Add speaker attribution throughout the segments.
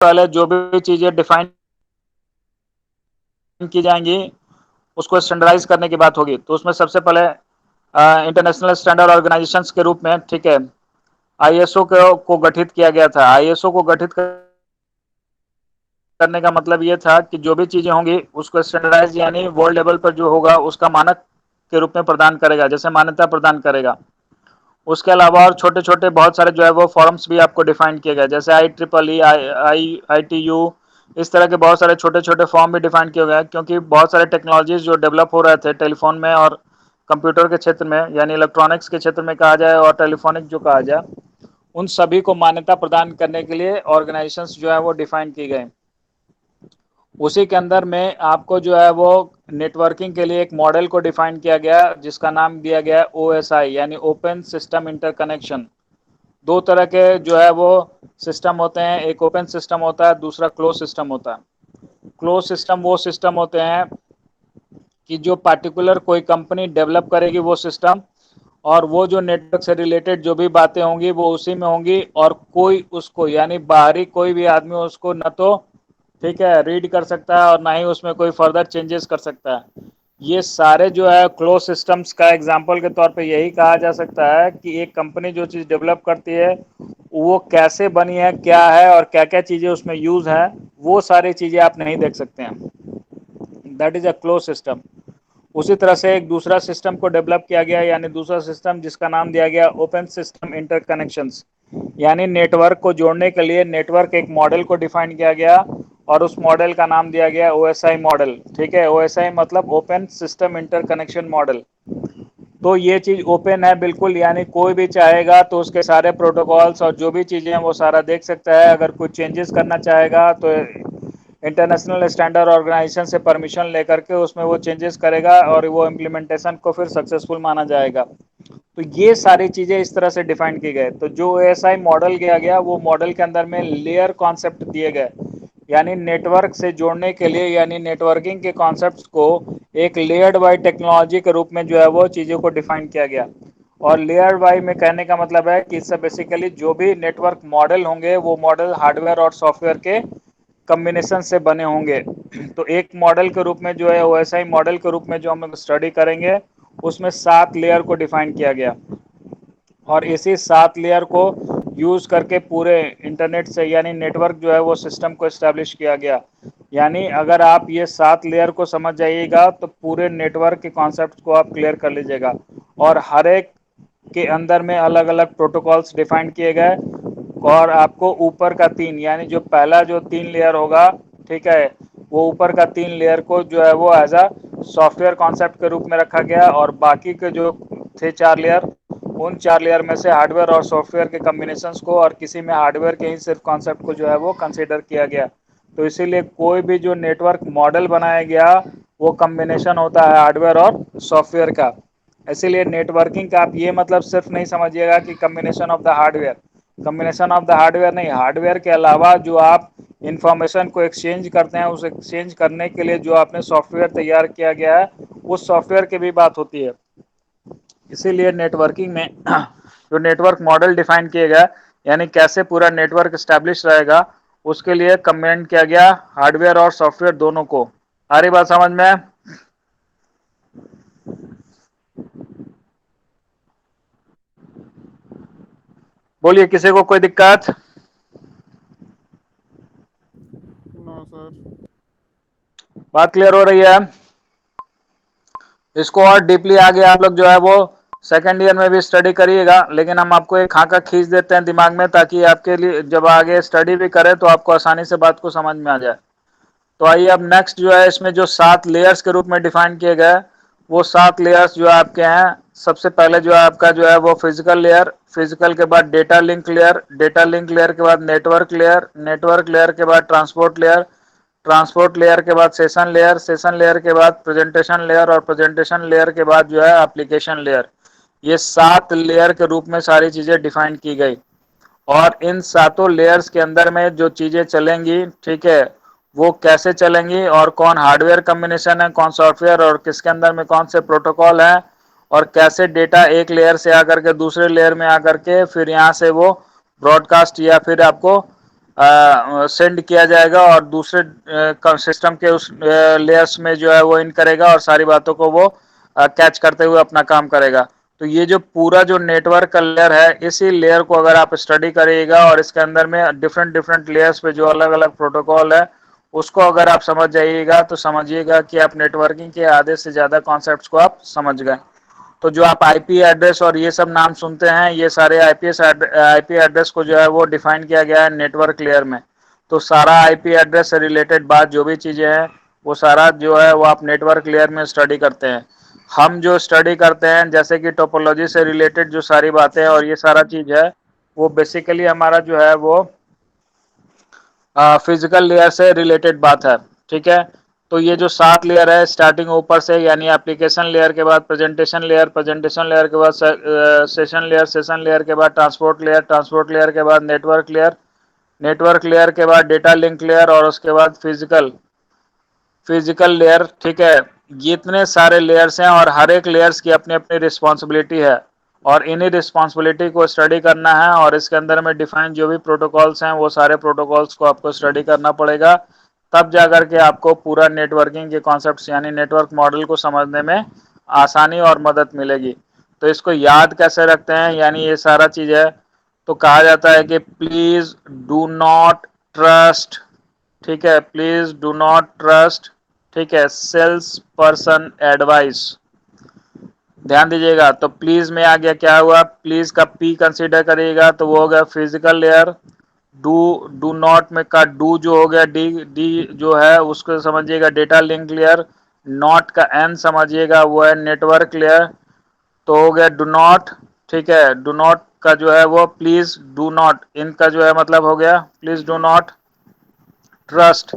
Speaker 1: पहले जो भी चीजें डिफाइन की जाएंगी उसको स्टैंडर्डाइज करने की बात होगी। तो उसमें सबसे पहले इंटरनेशनल स्टैंडर्ड ऑर्गेनाइजेशन के रूप में, ठीक है, आईएसओ को गठित किया गया था। आईएसओ को गठित करने का मतलब ये था कि जो भी चीजें होंगी उसको स्टैंडर्डाइज यानी वर्ल्ड लेवल पर जो होगा उसका मानक के रूप में प्रदान करेगा, जैसे मान्यता प्रदान करेगा। उसके अलावा और छोटे छोटे बहुत सारे जो है वो फॉर्म्स भी आपको डिफाइन किए गए, जैसे I triple E, I T U, इस तरह के बहुत सारे छोटे छोटे फॉर्म भी डिफाइन किए गए, क्योंकि बहुत सारे टेक्नोलॉजीज जो डेवलप हो रहे थे टेलीफोन में और कंप्यूटर के क्षेत्र में, यानी इलेक्ट्रॉनिक्स के क्षेत्र में कहा जाए और टेलीफोनिक जो कहा जाए, उन सभी को मान्यता प्रदान करने के लिए ऑर्गेनाइजेशंस जो है वो डिफाइन की गए। उसी के अंदर में आपको जो है वो नेटवर्किंग के लिए एक मॉडल को डिफाइन किया गया जिसका नाम दिया गया ओएसआई, यानी ओपन सिस्टम इंटरकनेक्शन। दो तरह के जो है वो सिस्टम होते हैं, एक ओपन सिस्टम होता है, दूसरा क्लोज सिस्टम होता है। क्लोज सिस्टम वो सिस्टम होते हैं कि जो पार्टिकुलर कोई कंपनी डेवलप करेगी वो सिस्टम, और वो जो नेटवर्क से रिलेटेड जो भी बातें होंगी वो उसी में होंगी, और कोई उसको यानी बाहरी कोई भी आदमी उसको न तो, ठीक है, रीड कर सकता है और ना ही उसमें कोई फर्दर चेंजेस कर सकता है। ये सारे जो है क्लोज सिस्टम्स का एग्जांपल के तौर पे यही कहा जा सकता है कि एक कंपनी जो चीज़ डेवलप करती है वो कैसे बनी है, क्या है और क्या क्या चीज़ें उसमें यूज़ है, वो सारी चीज़ें आप नहीं देख सकते हैं। That is a close system. उसी तरह से एक दूसरा सिस्टम को डेवलप किया गया, यानी दूसरा सिस्टम जिसका नाम दिया गया ओपन सिस्टम इंटरकनेक्शंस, यानी नेटवर्क को जोड़ने के लिए नेटवर्क एक मॉडल को डिफाइन किया गया और उस मॉडल का नाम दिया गया ओएसआई मॉडल। ठीक है, ओएसआई मतलब ओपन सिस्टम इंटरकनेक्शन मॉडल। तो ये चीज ओपन है बिल्कुल, यानी कोई भी चाहेगा तो उसके सारे प्रोटोकॉल्स और जो भी चीजें हैं वो सारा देख सकता है। अगर कुछ चेंजेस करना चाहेगा तो इंटरनेशनल स्टैंडर्ड ऑर्गेनाइजेशन से परमिशन लेकर के उसमें वो चेंजेस करेगा और वो इम्प्लीमेंटेशन को फिर सक्सेसफुल माना जाएगा। तो ये सारी चीजें इस तरह से डिफाइन की गए। तो जो एएसआई मॉडल किया गया वो मॉडल के अंदर में लेयर कॉन्सेप्ट दिए गए, यानी नेटवर्क से जोड़ने के लिए, यानी नेटवर्किंग के कॉन्सेप्ट्स को एक लेयर्ड वाई टेक्नोलॉजी के रूप में जो है वो चीज़ों को डिफाइन किया गया। और लेयर वाई में कहने का मतलब है कि इससे बेसिकली जो भी नेटवर्क मॉडल होंगे वो मॉडल हार्डवेयर और सॉफ्टवेयर के कम्बिनेशन से बने होंगे। तो एक मॉडल के रूप में जो है ओएसआई मॉडल के रूप में जो हम स्टडी करेंगे उसमें 7 लेयर को डिफाइन किया गया, और इसी 7 लेयर को यूज़ करके पूरे इंटरनेट से यानी नेटवर्क जो है वो सिस्टम को इस्टेब्लिश किया गया। यानी अगर आप ये 7 लेयर को समझ जाइएगा तो पूरे नेटवर्क के कॉन्सेप्ट को आप क्लियर कर लीजिएगा। और हर एक के अंदर में अलग अलग प्रोटोकॉल्स डिफाइन किए गए, और आपको ऊपर का 3 यानी जो पहला जो 3 लेयर होगा, ठीक है, वो ऊपर का 3 लेयर को जो है वो एज अ सॉफ्टवेयर कॉन्सेप्ट के रूप में रखा गया, और बाकी के जो थे 4 लेयर, उन 4 लेयर में से हार्डवेयर और सॉफ्टवेयर के कम्बिनेशंस को और किसी में हार्डवेयर के ही सिर्फ कॉन्सेप्ट को जो है वो कंसीडर किया गया। तो इसीलिए कोई भी जो नेटवर्क मॉडल बनाया गया वो कम्बिनेशन होता है हार्डवेयर और सॉफ्टवेयर का। इसीलिए नेटवर्किंग का आप ये मतलब सिर्फ नहीं समझिएगा कि combination of the hardware, combination of the hardware नहीं, हार्डवेयर के अलावा जो आप इंफॉर्मेशन को एक्सचेंज करते हैं उस एक्सचेंज करने के लिए जो आपने सॉफ्टवेयर तैयार किया गया है उस सॉफ्टवेयर की भी बात होती है। इसीलिए नेटवर्किंग में जो नेटवर्क मॉडल डिफाइन किया गया, यानी कैसे पूरा नेटवर्क स्टैब्लिश रहेगा, उसके लिए कमेंट किया गया हार्डवेयर और सॉफ्टवेयर दोनों को। आ रही बात समझ में? बोलिए, किसी को कोई दिक्कत?
Speaker 2: No sir.
Speaker 1: बात क्लियर हो रही है? इसको और डीपली आगे आप लोग जो है वो सेकेंड ईयर में भी स्टडी करिएगा, लेकिन हम आपको एक खाका खींच देते हैं दिमाग में, ताकि आपके लिए जब आगे स्टडी भी करें तो आपको आसानी से बात को समझ में आ जाए। तो आइए अब नेक्स्ट जो है इसमें जो 7 लेयर्स के रूप में डिफाइन किए गए, वो 7 लेयर्स जो आपके हैं। सबसे पहले जो है आपका जो है वो फिजिकल लेयर, फिजिकल के बाद data link layer, data link layer के बाद नेटवर्क लेयर, नेटवर्क लेयर के बाद ट्रांसपोर्ट लेयर, ट्रांसपोर्ट लेयर के बाद सेशन लेयर, सेशन लेयर के बाद प्रेजेंटेशन लेयर, और प्रेजेंटेशन लेयर के बाद जो है एप्लीकेशन लेयर। ये 7 लेयर के रूप में सारी चीजें डिफाइन की गई। और इन सातों लेयर्स के अंदर में जो चीजें चलेंगी, ठीक है, वो कैसे चलेंगी और कौन हार्डवेयर कम्बिनेशन है, कौन सॉफ्टवेयर, और किसके अंदर में कौन से प्रोटोकॉल है, और कैसे डेटा एक लेयर से आकर के दूसरे लेयर में आकर के फिर यहाँ से वो ब्रॉडकास्ट या फिर आपको सेंड किया जाएगा और दूसरे सिस्टम के उस लेयर्स में जो है वो इन करेगा और सारी बातों को वो कैच करते हुए अपना काम करेगा। तो ये जो पूरा जो नेटवर्क का लेयर है, इसी लेयर को अगर आप स्टडी करिएगा और इसके अंदर में डिफरेंट डिफरेंट लेयर्स पे जो अलग अलग प्रोटोकॉल है उसको अगर आप समझ जाइएगा तो समझिएगा कि आप नेटवर्किंग के आधे से ज़्यादा कॉन्सेप्ट्स को आप समझ गए। तो जो आप आईपी एड्रेस और ये सब नाम सुनते हैं, ये सारे आईपी एड्रेस को जो है वो डिफाइन किया गया है नेटवर्क लेयर में। तो सारा आईपी एड्रेस से रिलेटेड बात जो भी चीज़ें हैं वो सारा जो है वो आप नेटवर्क लेयर में स्टडी करते हैं। हम जो स्टडी करते हैं जैसे कि टोपोलॉजी से रिलेटेड जो सारी बातें हैं और ये सारा चीज़ है वो बेसिकली हमारा जो है वो फिजिकल लेयर से रिलेटेड बात है। ठीक है, तो ये जो 7 लेयर है स्टार्टिंग ऊपर से, यानी एप्लीकेशन लेयर के बाद प्रेजेंटेशन लेयर, प्रेजेंटेशन लेयर के बाद सेशन लेयर, सेशन लेयर के बाद ट्रांसपोर्ट लेयर, ट्रांसपोर्ट लेयर के बाद नेटवर्क लेयर, नेटवर्क लेयर के बाद डेटा लिंक लेयर और उसके बाद फिजिकल लेयर। ठीक है, ये इतने सारे लेयर्स हैं और हर एक लेयर्स की अपनी अपनी रिस्पॉन्सिबिलिटी है और इन्हीं रिस्पॉन्सिबिलिटी को स्टडी करना है और इसके अंदर में डिफाइन जो भी प्रोटोकॉल्स हैं वो सारे प्रोटोकॉल्स को आपको स्टडी करना पड़ेगा। तब जाकर के आपको पूरा नेटवर्किंग के कॉन्सेप्ट्स यानी नेटवर्क मॉडल को समझने में आसानी और मदद मिलेगी। तो इसको याद कैसे रखते हैं, यानी ये सारा चीज़ है। तो कहा जाता है कि प्लीज़ डू नॉट ट्रस्ट, ठीक है, प्लीज़ डू नॉट ट्रस्ट, ठीक है, सेल्स पर्सन एडवाइस। ध्यान दीजिएगा, तो प्लीज में आ गया, क्या हुआ, प्लीज का पी कंसीडर करिएगा तो वो हो गया फिजिकल लेयर। डू नॉट में का डू जो हो गया डी डी जो है उसको समझिएगा डेटा लिंक लेयर। नॉट का एन समझिएगा वो है नेटवर्क लेयर। तो हो गया डू नॉट, ठीक है, डू नॉट का जो है वो प्लीज डू नॉट, इनका जो है मतलब हो गया please do not trust.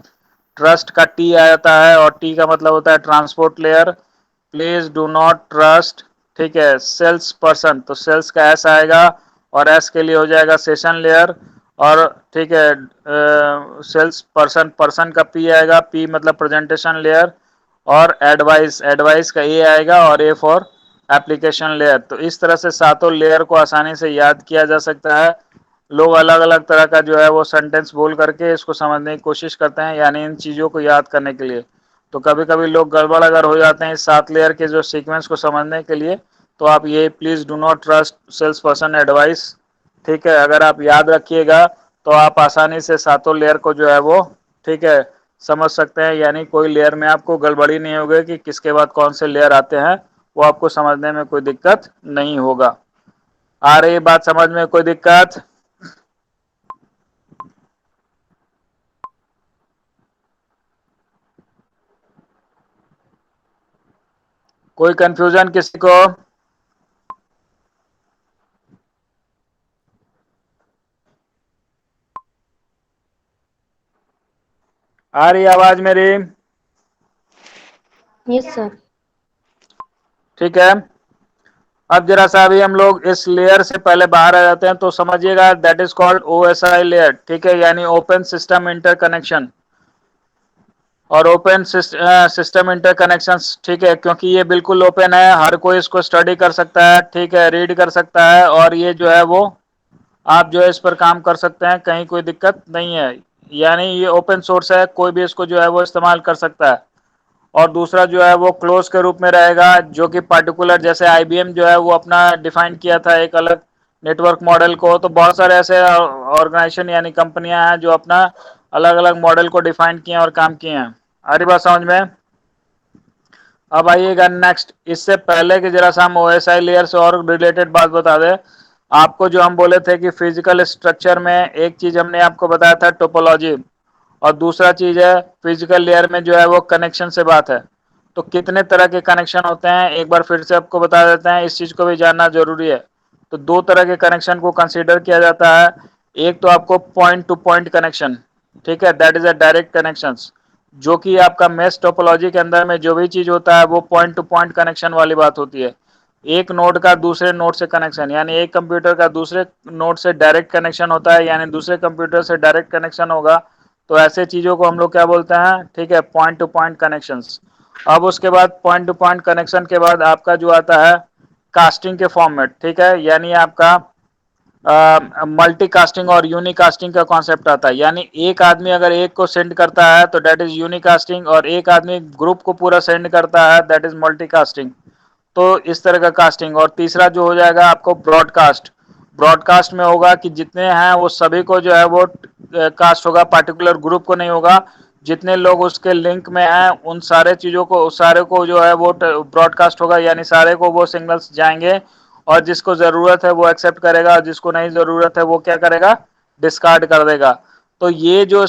Speaker 1: Trust का टी आ जाता है और टी का मतलब होता है transport layer. Please do not trust, ठीक है, सेल्स पर्सन, तो सेल्स का एस आएगा और एस के लिए हो जाएगा सेशन लेयर। और ठीक है, सेल्स पर्सन, पर्सन का पी आएगा, पी मतलब प्रेजेंटेशन लेयर। और एडवाइस, एडवाइस का ए आएगा और ए फॉर एप्लीकेशन लेयर। तो इस तरह से सातों लेयर को आसानी से याद किया जा सकता है। लोग अलग अलग तरह का जो है वो सेंटेंस बोल करके इसको समझने की कोशिश करते हैं, यानी इन चीज़ों को याद करने के लिए। तो कभी कभी लोग गड़बड़ अगर हो जाते हैं इस 7 लेयर के जो सीक्वेंस को समझने के लिए, तो आप ये please do not trust sales person advice, ठीक है, अगर आप याद रखिएगा तो आप आसानी से सातों लेयर को जो है वो, ठीक है, समझ सकते हैं। यानी कोई लेयर में आपको गड़बड़ी नहीं होगी कि किसके बाद कौन से लेयर आते हैं, वो आपको समझने में कोई दिक्कत नहीं होगा। आ रही बात समझ में कोई दिक्कत? कोई कंफ्यूजन किसी को? आ रही आवाज मेरी?
Speaker 3: Yes sir.
Speaker 1: ठीक है, अब जरा सा अभी हम लोग इस लेयर से पहले बाहर आ जाते हैं। तो समझिएगा that is called OSI layer, ठीक है, यानी ओपन सिस्टम इंटरकनेक्शन और ओपन सिस्टम इंटरकनेक्शंस, ठीक है, क्योंकि ये बिल्कुल ओपन है, हर कोई इसको स्टडी कर सकता है, ठीक है, रीड कर सकता है और ये जो है वो आप जो है इस पर काम कर सकते हैं, कहीं कोई दिक्कत नहीं है। यानी ये ओपन सोर्स है, कोई भी इसको जो है वो इस्तेमाल कर सकता है। और दूसरा जो है वो क्लोज के रूप में रहेगा, जो कि पर्टिकुलर, जैसे आईबीएम जो है वो अपना डिफाइन किया था एक अलग नेटवर्क मॉडल को, तो बहुत सारे ऐसे ऑर्गेनाइजेशन यानी कंपनियां हैं जो अपना अलग अलग मॉडल को डिफाइन किए हैं और काम किए हैं। आ रही बात समझ में? अब आइएगा नेक्स्ट, इससे पहले कि जरा सा हम ओएसआई लेयर से और रिलेटेड बात बता दें आपको, जो हम बोले थे कि फिजिकल स्ट्रक्चर में एक चीज हमने आपको बताया था टोपोलॉजी, और दूसरा चीज है फिजिकल लेयर में जो है वो कनेक्शन से बात है। तो कितने तरह के कनेक्शन होते हैं एक बार फिर से आपको बता देते हैं, इस चीज को भी जानना जरूरी है। तो 2 तरह के कनेक्शन को कंसीडर किया जाता है। एक तो आपको पॉइंट टू पॉइंट कनेक्शन, ठीक है, that is a direct connection, जो कि आपका मेश टोपोलॉजी के अंदर में जो भी चीज होता है वो पॉइंट टू पॉइंट कनेक्शन वाली बात होती है। एक नोड का दूसरे नोड से कनेक्शन, यानी एक कंप्यूटर का दूसरे नोड से डायरेक्ट कनेक्शन होता है, यानी दूसरे कंप्यूटर से डायरेक्ट कनेक्शन होगा। तो ऐसे चीजों को हम लोग क्या बोलते हैं, ठीक है, पॉइंट टू पॉइंट कनेक्शंस। अब उसके बाद पॉइंट टू पॉइंट कनेक्शन के बाद आपका जो आता है कास्टिंग के फॉर्म में, ठीक है, यानी आपका मल्टीकास्टिंग और यूनिकास्टिंग का कॉन्सेप्ट आता है। यानी एक आदमी अगर एक को सेंड करता है तो दैट इज यूनिकास्टिंग, और एक आदमी ग्रुप को पूरा सेंड करता है दैट इज मल्टीकास्टिंग। तो इस तरह का कास्टिंग। और तीसरा जो हो जाएगा आपको ब्रॉडकास्ट। ब्रॉडकास्ट में होगा कि जितने हैं वो सभी को जो है वो कास्ट होगा, पार्टिकुलर ग्रुप को नहीं होगा। जितने लोग उसके लिंक में हैं उन सारे चीजों को, सारे को जो है वो ब्रॉडकास्ट होगा, यानी सारे को वो सिग्नल्स जाएंगे। और जिसको जरूरत है वो एक्सेप्ट करेगा, और जिसको नहीं जरूरत है वो क्या करेगा, डिस्कार्ड कर देगा। तो ये जो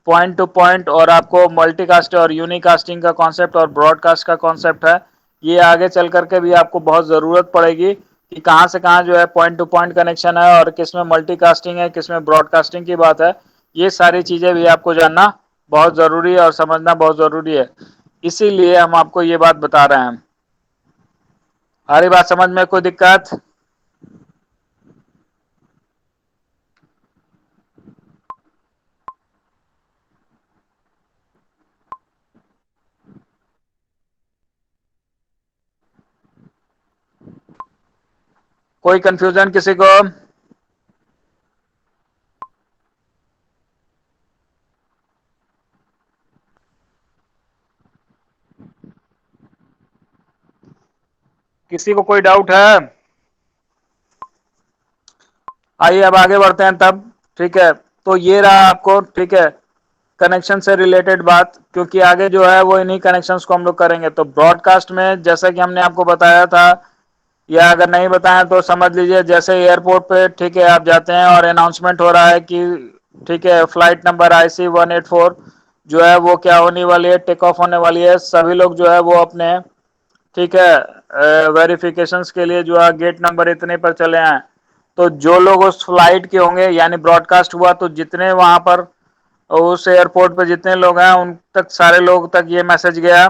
Speaker 1: पॉइंट टू पॉइंट और आपको मल्टीकास्ट और यूनिकास्टिंग का कॉन्सेप्ट और ब्रॉडकास्ट का कॉन्सेप्ट है, ये आगे चल करके भी आपको बहुत जरूरत पड़ेगी कि कहाँ से कहाँ जो है पॉइंट टू पॉइंट कनेक्शन है, और किस में मल्टीकास्टिंग है, किस में ब्रॉडकास्टिंग की बात है। ये सारी चीजें भी आपको जानना बहुत जरूरी है और समझना बहुत जरूरी है। इसीलिए हम आपको ये बात बता रहे हैं। हमारी बात समझ में कोई दिक्कत? कोई कंफ्यूजन किसी को? किसी को कोई डाउट है? आइए अब आगे बढ़ते हैं तब। ठीक है, तो ये रहा आपको, ठीक है, कनेक्शन से रिलेटेड बात, क्योंकि आगे जो है वो इन्हीं कनेक्शंस को हम लोग करेंगे। तो ब्रॉडकास्ट में जैसा कि हमने आपको बताया था, या अगर नहीं बताया तो समझ लीजिए, जैसे एयरपोर्ट पे ठीक है आप जाते हैं और अनाउंसमेंट हो रहा है कि ठीक है फ्लाइट नंबर IC184 जो है वो क्या होने वाली है, टेक ऑफ होने वाली है। सभी लोग जो है वो अपने ठीक है वेरिफिकेशंस के लिए जो है गेट नंबर इतने पर चले आए। तो जो लोग उस फ्लाइट के होंगे, यानी ब्रॉडकास्ट हुआ तो जितने वहां पर उस एयरपोर्ट पे जितने लोग हैं उन तक, सारे लोग तक ये मैसेज गया।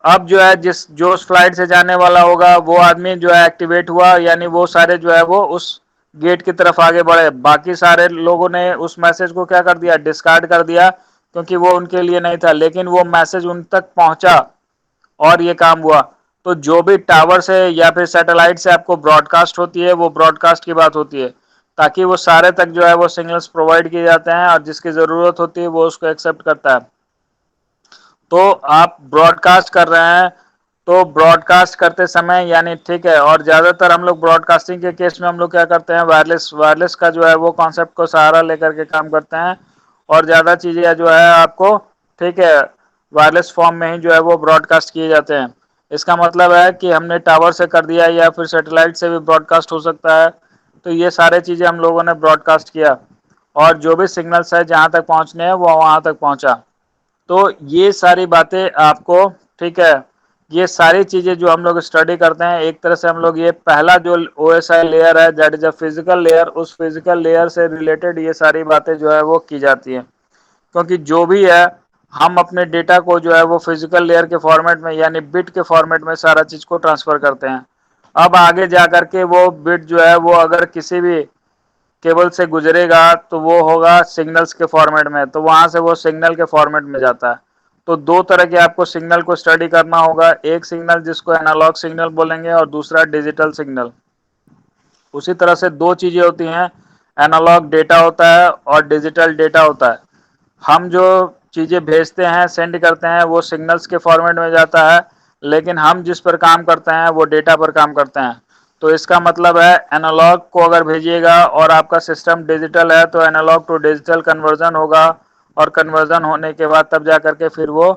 Speaker 1: अब जो है जिस जो उस फ्लाइट से जाने वाला होगा वो आदमी जो है एक्टिवेट हुआ, यानी वो सारे जो है वो उस गेट की तरफ आगे बढ़े। बाकी सारे लोगों ने उस मैसेज को क्या कर दिया, डिस्कार्ड कर दिया, क्योंकि वो उनके लिए नहीं था। लेकिन वो मैसेज उन तक पहुंचा और ये काम हुआ। तो जो भी टावर से या फिर सैटेलाइट से आपको ब्रॉडकास्ट होती है वो ब्रॉडकास्ट की बात होती है, ताकि वो सारे तक जो है वो सिग्नल्स प्रोवाइड किए जाते हैं, और जिसकी ज़रूरत होती है वो उसको एक्सेप्ट करता है। तो आप ब्रॉडकास्ट कर रहे हैं, तो ब्रॉडकास्ट करते समय यानी ठीक है, और ज़्यादातर हम लोग ब्रॉडकास्टिंग के केस में हम लोग क्या करते हैं, वायरलेस वायरलेस का जो है वो कॉन्सेप्ट को सहारा लेकर के काम करते हैं। और ज़्यादा चीज़ें जो है आपको ठीक है वायरलेस फॉर्म में ही जो है वो ब्रॉडकास्ट किए जाते हैं। इसका मतलब है कि हमने टावर से कर दिया या फिर सैटेलाइट से भी ब्रॉडकास्ट हो सकता है। तो ये सारे चीज़ें हम लोगों ने ब्रॉडकास्ट किया, और जो भी सिग्नल्स है जहाँ तक पहुँचने हैं वो वहाँ तक पहुँचा। तो ये सारी बातें आपको ठीक है, ये सारी चीजें जो हम लोग स्टडी करते हैं, एक तरह से हम लोग ये पहला जो OSI लेयर है that is a physical layer, उस फिजिकल लेयर से रिलेटेड ये सारी बातें जो है वो की जाती है। क्योंकि जो भी है हम अपने डेटा को जो है वो फिजिकल लेयर के फॉर्मेट में यानी बिट के फॉर्मेट में सारा चीज को ट्रांसफर करते हैं। अब आगे जा करके वो बिट जो है वो अगर किसी भी केबल से गुजरेगा तो वो होगा सिग्नल्स के फॉर्मेट में, तो वहां से वो सिग्नल के फॉर्मेट में जाता है। तो दो तरह के आपको सिग्नल को स्टडी करना होगा, एक सिग्नल जिसको एनालॉग सिग्नल बोलेंगे और दूसरा डिजिटल सिग्नल। उसी तरह से दो चीजें होती हैं, एनालॉग डेटा होता है और डिजिटल डेटा होता है। हम जो चीजें भेजते हैं सेंड करते हैं वो सिग्नल्स के फॉर्मेट में जाता है, लेकिन हम जिस पर काम करते हैं वो डेटा पर काम करते हैं। तो इसका मतलब है एनालॉग को अगर भेजिएगा और आपका सिस्टम डिजिटल है तो एनालॉग टू डिजिटल कन्वर्जन होगा, और कन्वर्जन होने के बाद तब जा करके फिर वो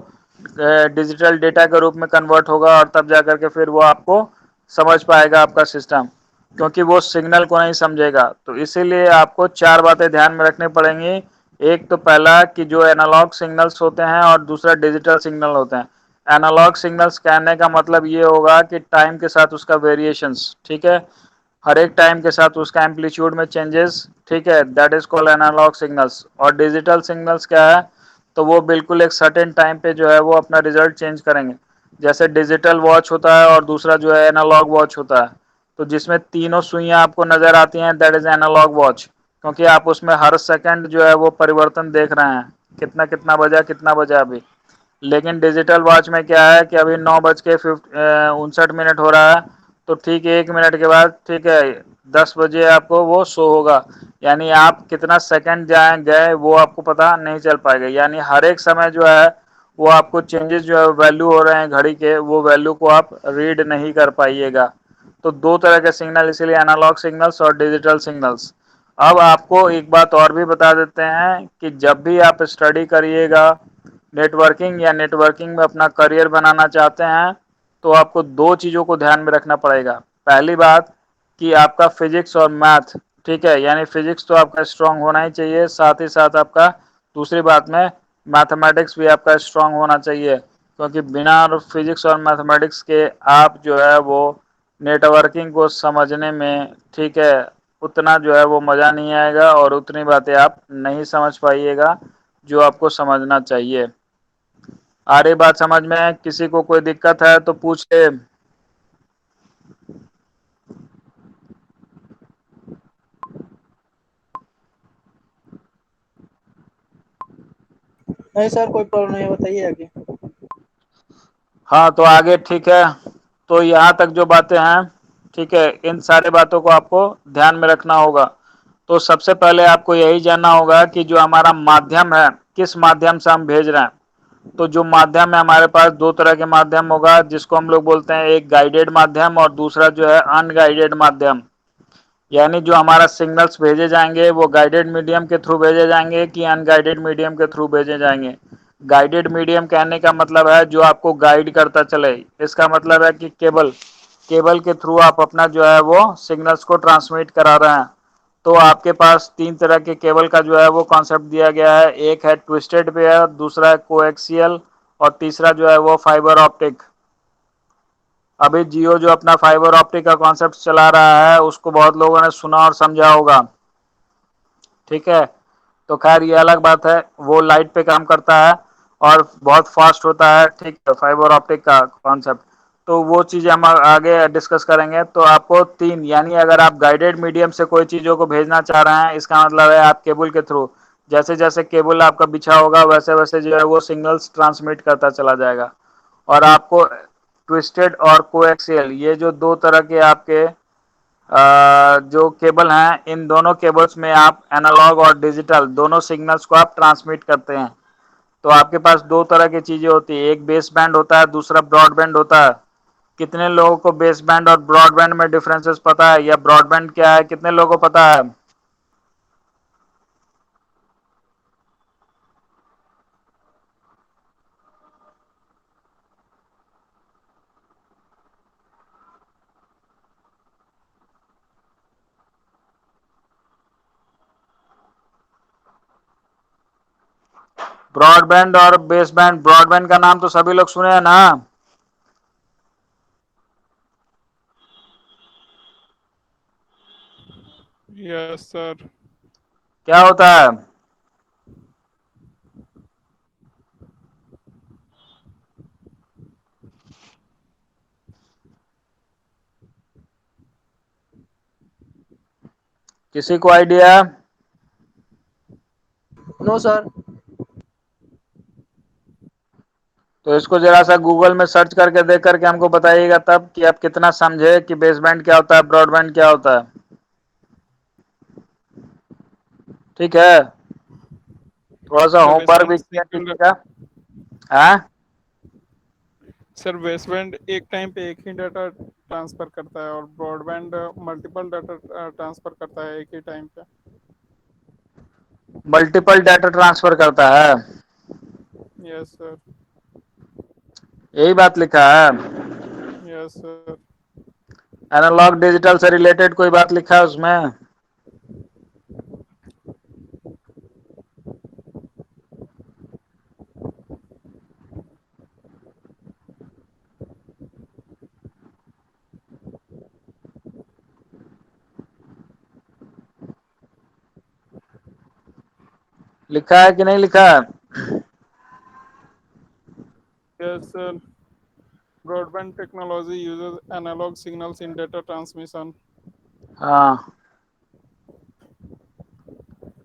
Speaker 1: डिजिटल डेटा के रूप में कन्वर्ट होगा, और तब जा करके फिर वो आपको समझ पाएगा आपका सिस्टम, क्योंकि वो सिग्नल को नहीं समझेगा। तो इसीलिए आपको चार बातें ध्यान में रखनी पड़ेंगी। एक तो पहला कि जो एनालॉग सिग्नल्स होते हैं, और दूसरा डिजिटल सिग्नल होते हैं। एनालॉग सिग्नल्स कहने का मतलब ये होगा कि टाइम के साथ उसका वेरिएशंस, ठीक है, हर एक टाइम के साथ उसका एम्पलीट्यूड में चेंजेस, ठीक है, that is called analog signals. और डिजिटल सिग्नल्स क्या है, तो वो बिल्कुल एक सर्टेन टाइम पे जो है वो अपना रिजल्ट चेंज करेंगे। जैसे डिजिटल वॉच होता है और दूसरा जो है एनालॉग वॉच होता है, तो जिसमें तीनों सुइयां आपको नजर आती हैं दैट इज एनालॉग वॉच, क्योंकि आप उसमें हर सेकंड जो है वो परिवर्तन देख रहे हैं, कितना कितना बजा कितना बजा अभी। लेकिन डिजिटल वॉच में क्या है कि अभी 9 बज के 59 मिनट हो रहा है, तो ठीक 1 मिनट के बाद ठीक है 10 बजे आपको वो शो होगा, यानी आप कितना सेकंड जाए गए वो आपको पता नहीं चल पाएगा, यानी हर एक समय जो है वो आपको चेंजेस जो है वैल्यू हो रहे हैं घड़ी के, वो वैल्यू को आप रीड नहीं कर पाइएगा। तो दो तरह के सिग्नल, इसीलिए एनालॉग सिग्नल्स और डिजिटल सिग्नल्स। अब आपको एक बात और भी बता देते हैं कि जब भी आप स्टडी करिएगा नेटवर्किंग या नेटवर्किंग में अपना करियर बनाना चाहते हैं, तो आपको दो चीज़ों को ध्यान में रखना पड़ेगा। पहली बात कि आपका फिजिक्स और मैथ, ठीक है, यानी फिजिक्स तो आपका स्ट्रांग होना ही चाहिए, साथ ही साथ आपका दूसरी बात में मैथमेटिक्स भी आपका स्ट्रांग होना चाहिए, क्योंकि बिना फिजिक्स और मैथमेटिक्स के आप जो है वो नेटवर्किंग को समझने में, ठीक है, उतना जो है वो मज़ा नहीं आएगा और उतनी बातें आप नहीं समझ पाइएगा जो आपको समझना चाहिए। आ रही बात समझ में? किसी को कोई दिक्कत है तो पूछ ले।
Speaker 3: नहीं सर, कोई प्रॉब्लम नहीं है, बताइए आगे।
Speaker 1: हाँ तो आगे ठीक है, तो यहाँ तक जो बातें हैं, ठीक है, इन सारी बातों को आपको ध्यान में रखना होगा। तो सबसे पहले आपको यही जानना होगा कि जो हमारा माध्यम है किस माध्यम से हम भेज रहे हैं। तो जो माध्यम है हमारे पास दो तरह के माध्यम होगा, जिसको हम लोग बोलते हैं एक गाइडेड माध्यम और दूसरा जो है अनगाइडेड माध्यम। यानी जो हमारा सिग्नल्स भेजे जाएंगे वो गाइडेड मीडियम के थ्रू भेजे जाएंगे कि अनगाइडेड मीडियम के थ्रू भेजे जाएंगे। गाइडेड मीडियम कहने का मतलब है जो आपको गाइड करता चले, इसका मतलब है कि केबल केबल के थ्रू आप अपना जो है वो सिग्नल्स को ट्रांसमिट करा रहे हैं। तो आपके पास तीन तरह के केबल का जो है वो कॉन्सेप्ट दिया गया है, एक है ट्विस्टेड पेयर, दूसरा है कोएक्सियल और तीसरा जो है वो फाइबर ऑप्टिक। अभी जियो जो अपना फाइबर ऑप्टिक का कॉन्सेप्ट चला रहा है उसको बहुत लोगों ने सुना और समझा होगा, ठीक है। तो खैर ये अलग बात है, वो लाइट पे काम करता है और बहुत फास्ट होता है, ठीक है, फाइबर ऑप्टिक का कॉन्सेप्ट। तो वो चीज़ हम आगे डिस्कस करेंगे। तो आपको तीन, यानी अगर आप गाइडेड मीडियम से कोई चीज़ों को भेजना चाह रहे हैं, इसका मतलब है आप केबल के थ्रू, जैसे जैसे केबल आपका बिछा होगा वैसे वैसे जो है वो सिग्नल्स ट्रांसमिट करता चला जाएगा। और आपको ट्विस्टेड और कोएक्सियल, ये जो दो तरह के आपके जो केबल हैं, इन दोनों केबल्स में आप एनालॉग और डिजिटल दोनों सिग्नल्स को आप ट्रांसमिट करते हैं। तो आपके पास दो तरह की चीज़ें होती है, एक बेस बैंड होता है, दूसरा ब्रॉडबैंड होता है। कितने लोगों को बेस बैंड और ब्रॉडबैंड में डिफरेंसेस पता है, या ब्रॉडबैंड क्या है कितने लोगों को पता है? ब्रॉडबैंड और बेस बैंड, ब्रॉडबैंड का नाम तो सभी लोग सुने हैं ना?
Speaker 2: Yes sir.
Speaker 1: क्या होता है? किसी को आइडिया?
Speaker 3: No sir.
Speaker 1: तो इसको जरा सा गूगल में सर्च करके देख करके हमको बताइएगा तब कि आप कितना समझे कि बेसबैंड क्या होता है, ब्रॉडबैंड क्या होता है। ठीक है, थोड़ा सा
Speaker 2: सर
Speaker 1: होमवर्क
Speaker 2: बेसबैंड
Speaker 1: भी किया
Speaker 2: सिंगल,
Speaker 1: कीजिएगा। हाँ,
Speaker 2: सर बेसबैंड एक टाइम पे एक ही डाटा ट्रांसफर करता है और ब्रॉडबैंड मल्टीपल डाटा ट्रांसफर करता है एक ही टाइम पे।
Speaker 1: मल्टीपल डाटा ट्रांसफर करता है,
Speaker 2: यस सर।
Speaker 1: यही बात लिखा है।
Speaker 2: Yes sir.
Speaker 1: एनालॉग डिजिटल से रिलेटेड कोई बात लिखा है उसमें? लिखा है कि नहीं लिखा है?
Speaker 2: Yes sir. Broadband technology uses analog signals in data transmission.
Speaker 1: हाँ,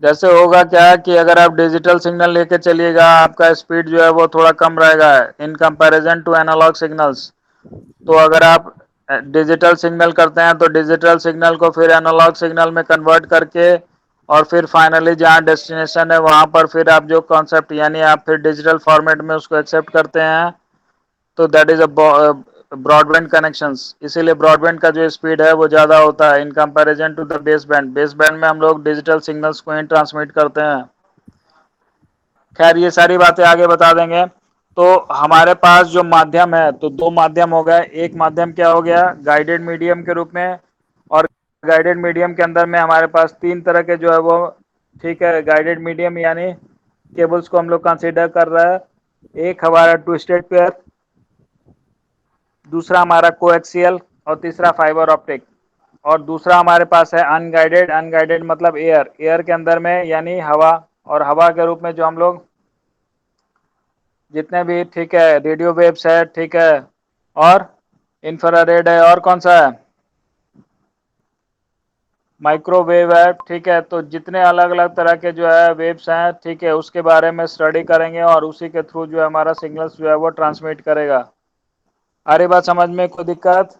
Speaker 1: जैसे होगा क्या कि अगर आप डिजिटल सिग्नल लेके चलिएगा आपका स्पीड जो है वो थोड़ा कम रहेगा in comparison to analog signals. तो अगर आप डिजिटल सिग्नल करते हैं तो डिजिटल सिग्नल को फिर एनालॉग सिग्नल में कन्वर्ट करके और फिर फाइनली जहाँ डेस्टिनेशन है वहाँ पर फिर आप जो कॉन्सेप्ट यानी आप फिर डिजिटल फॉर्मेट में उसको एक्सेप्ट करते हैं, तो that is a broadband connections. इसीलिए ब्रॉडबैंड का जो स्पीड है वो ज़्यादा होता है in comparison to the base band. Base band में हम लोग डिजिटल सिग्नल्स को ही ट्रांसमिट करते हैं। खैर ये सारी बातें आगे बता देंगे। तो हमारे पास जो माध्यम है, तो दो माध्यम हो गए। एक माध्यम क्या हो गया, गाइडेड मीडियम के रूप में, और गाइडेड मीडियम के अंदर में हमारे पास तीन तरह के जो है वो, ठीक है, गाइडेड मीडियम यानी केबल्स को हम लोग कंसीडर कर रहे हैं। एक हमारा ट्विस्टेड पेयर, दूसरा हमारा कोएक्सियल, और तीसरा फाइबर ऑप्टिक। और दूसरा हमारे पास है अनगाइडेड। अनगाइडेड मतलब एयर, एयर के अंदर में यानी हवा, और हवा के रूप में जो हम लोग जितने भी, ठीक है, रेडियो वेव्स है, ठीक है, और इंफ्रारेड है, और कौन सा है, माइक्रोवेव है, ठीक है। तो जितने अलग अलग तरह के जो है वेव्स हैं, ठीक है, उसके बारे में स्टडी करेंगे और उसी के थ्रू जो है हमारा सिग्नल्स जो है वो ट्रांसमिट करेगा। आ रही बात समझ में, कोई दिक्कत?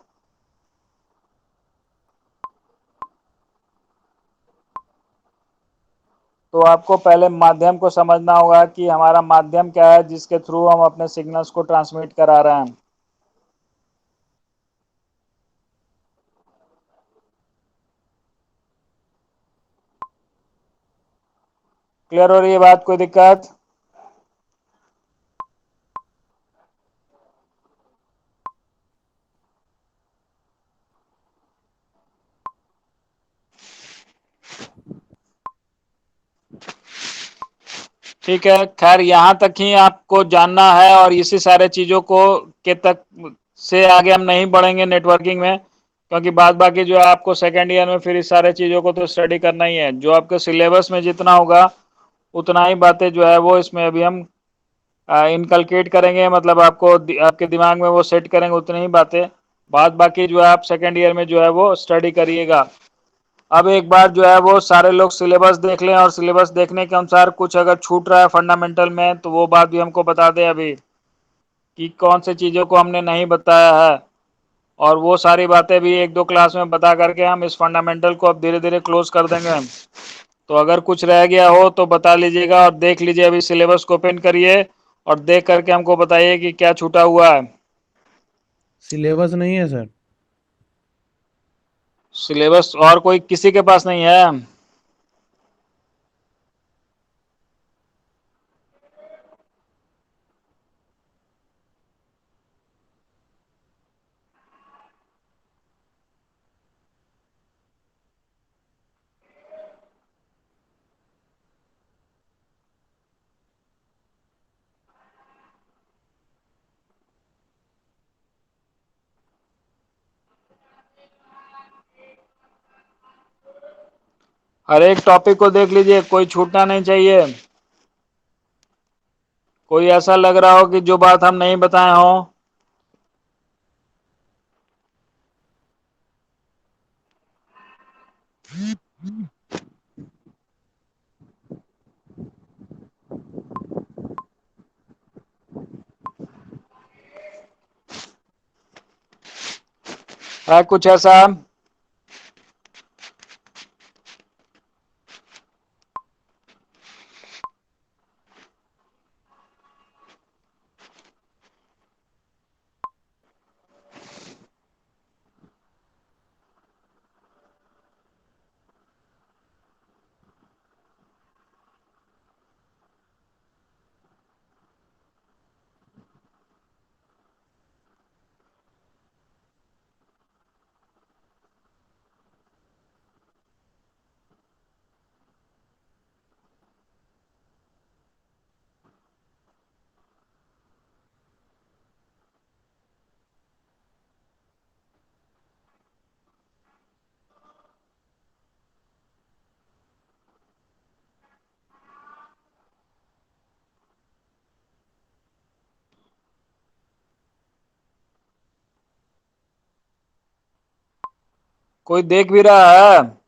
Speaker 1: तो आपको पहले माध्यम को समझना होगा कि हमारा माध्यम क्या है जिसके थ्रू हम अपने सिग्नल्स को ट्रांसमिट करा रहे हैं। क्लियर हो रही है बात, कोई दिक्कत? ठीक है, खैर यहाँ तक ही आपको जानना है, और इसी सारे चीज़ों को के तक से आगे हम नहीं बढ़ेंगे नेटवर्किंग में, क्योंकि बाद बाकी जो है आपको सेकेंड ईयर में फिर इस सारे चीज़ों को तो स्टडी करना ही है। जो आपके सिलेबस में जितना होगा उतना ही बातें जो है वो इसमें अभी हम इनकलकेट करेंगे, मतलब आपको आपके दिमाग में वो सेट करेंगे उतनी ही बातें। बाद बाकी जो है आप सेकेंड ईयर में जो है वो स्टडी करिएगा। अब एक बार जो है वो सारे लोग सिलेबस देख लें, और सिलेबस देखने के अनुसार कुछ अगर छूट रहा है फंडामेंटल में तो वो बात भी हमको बता दें अभी, कि कौन से चीज़ों को हमने नहीं बताया है। और वो सारी बातें भी एक दो क्लास में बता करके हम इस फंडामेंटल को अब धीरे धीरे क्लोज कर देंगे। तो अगर कुछ रह गया हो तो बता लीजिएगा, और देख लीजिए, अभी सिलेबस को ओपन करिए और देख करके हमको बताइए कि क्या छूटा हुआ है।
Speaker 4: सिलेबस नहीं है सर।
Speaker 1: सिलेबस और कोई किसी के पास नहीं है? हर एक टॉपिक को देख लीजिए, कोई छूटना नहीं चाहिए। कोई ऐसा लग रहा हो कि जो बात हम नहीं बताए हो? है कुछ ऐसा? कोई देख भी रहा है?